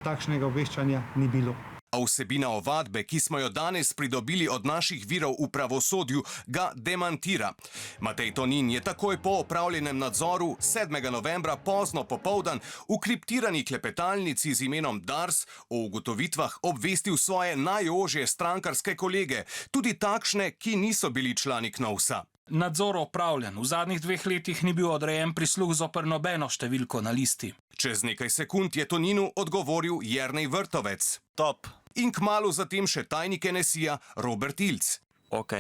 Takšnega obveščanja ni bilo. A vsebina ovadbe, ki smo jo danes pridobili od naših virov v pravosodju, ga demantira. Matej Tonin je takoj po opravljenem nadzoru 7. novembra pozno popoldan v kriptirani klepetalnici z imenom Dars o ugotovitvah obvestil svoje najožje strankarske kolege, tudi takšne, ki niso bili člani KNOVS-a. Nadzor opravljen. V zadnjih 2 letih ni bil odrejen prisluh zoper nobeno številko na listi. Čez nekaj sekund je Toninu odgovoril Jernej Vrtovec. Top. In kmalu zatem še tajnik NSI-ja Robert Ilc. Ok.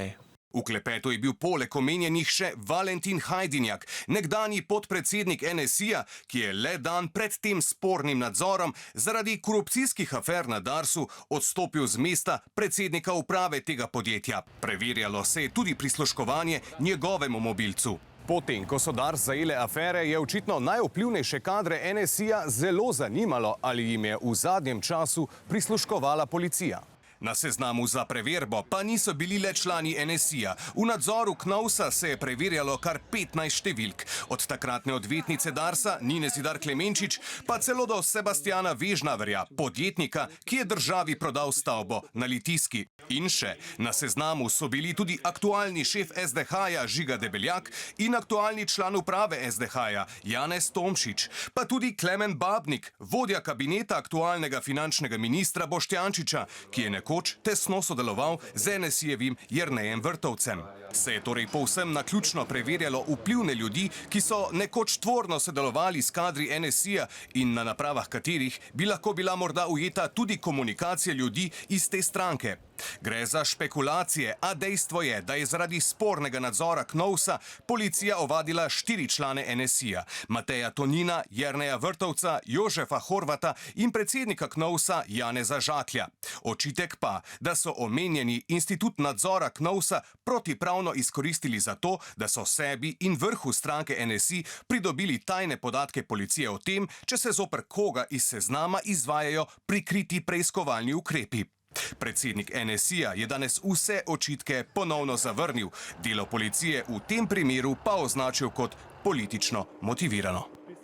V klepetu je bil poleg omenjenih še Valentin Hajdinjak, nekdanji podpredsednik NSI-ja, ki je le dan pred tem spornim nadzorom zaradi korupcijskih afer na Darsu odstopil z mesta predsednika uprave tega podjetja. Preverjalo se je tudi prisluškovanje njegovemu mobilcu. Potem, ko so Dars zajele afere, je očitno najvplivnejše kadre NSI-ja zelo zanimalo, ali jim je v zadnjem času prisluškovala policija. Na seznamu za preverbo pa niso bili le člani NSI-ja. V nadzoru KNOVS-a se je preverjalo kar 15 številk. Od takratne odvetnice Darsa, Nine Zidar Klemenčič, pa celo do Sebastiana Vežnaverja, podjetnika, ki je državi prodal stavbo na Litijski. In še, na seznamu so bili tudi aktualni šef SDH-ja Žiga Debeljak in aktualni član uprave SDH-ja Janez Tomšič, pa tudi Klemen Babnik, vodja kabineta aktualnega finančnega ministra Boštjančiča, ki je nekoč tesno sodeloval z NSI-jevim Jernejem Vrtovcem. Se je torej povsem naključno preverjalo vplivne ljudi, ki so nekoč tvorno sodelovali s kadri NSI-ja in na napravah katerih bi lahko bila morda ujeta tudi komunikacija ljudi iz te stranke. Gre za špekulacije, a dejstvo je, da je zaradi spornega nadzora KNOVS-a policija ovadila 4 člane NSI-ja, Mateja Tonina, Jerneja Vrtovca, Jožefa Horvata in predsednika KNOVS-a Janeza Žaklja. Očitek pa, da so omenjeni institut nadzora KNOVS-a protipravno izkoristili za to, da so sebi in vrhu stranke NSI pridobili tajne podatke policije o tem, če se zoper koga iz seznama izvajajo prikriti preiskovalni ukrepi. Predsednik NSI-ja je danes vse očitke ponovno zavrnil, delo policije v tem primeru pa označil kot politično motivirano.